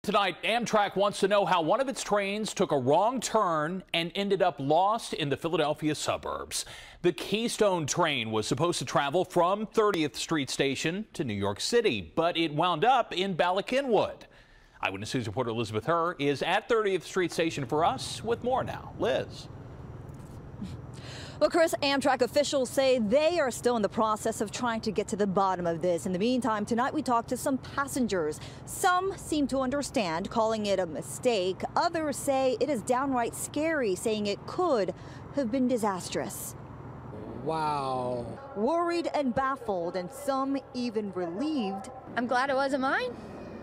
Tonight, Amtrak wants to know how one of its trains took a wrong turn and ended up lost in the Philadelphia suburbs. The Keystone train was supposed to travel from 30th Street Station to New York City, but it wound up in Bala Cynwyd. Eyewitness News reporter Elizabeth Herr is at 30th Street Station for us with more now. Liz. Well, Chris, Amtrak officials say they are still in the process of trying to get to the bottom of this. In the meantime, tonight we talked to some passengers. Some seem to understand, calling it a mistake. Others say it is downright scary, saying it could have been disastrous. Wow. Worried and baffled, and some even relieved. I'm glad it wasn't mine.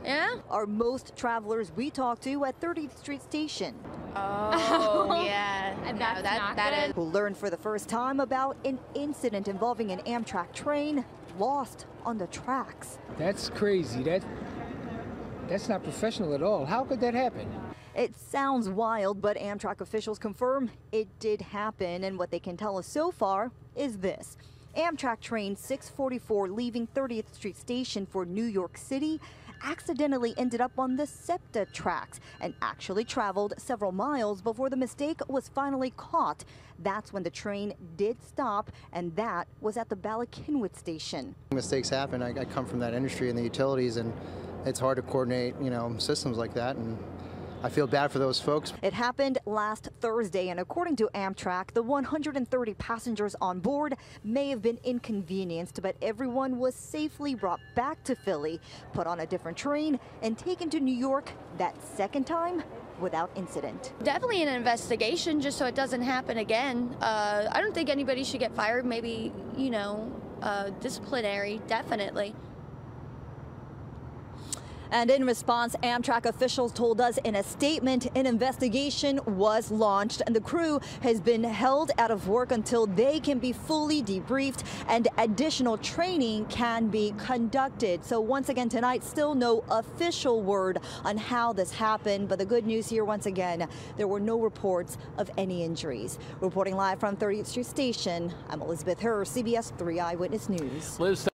Yeah. Are most travelers we talked to at 30th Street Station. Oh, yeah. And that is. Who learned for the first time about an incident involving an Amtrak train lost on the tracks. That's crazy. That's not professional at all. How could that happen? It sounds wild, but Amtrak officials confirm it did happen, and what they can tell us so far is this. Amtrak train 644 leaving 30th Street Station for New York City accidentally ended up on the SEPTA tracks and actually traveled several miles before the mistake was finally caught. That's when the train did stop, and that was at the Bala Cynwyd station. Mistakes happen. I come from that industry in the utilities, and it's hard to coordinate, systems like that, and I feel bad for those folks. It happened last Thursday, and according to Amtrak, the 130 passengers on board may have been inconvenienced, but everyone was safely brought back to Philly, put on a different train, and taken to New York that second time without incident. Definitely an investigation just so it doesn't happen again. I don't think anybody should get fired. Maybe, disciplinary, definitely. And in response, Amtrak officials told us in a statement an investigation was launched and the crew has been held out of work until they can be fully debriefed and additional training can be conducted. So once again tonight, still no official word on how this happened. But the good news here, once again, there were no reports of any injuries. Reporting live from 30th Street Station, I'm Elizabeth Herr, CBS 3 Eyewitness News. Liz,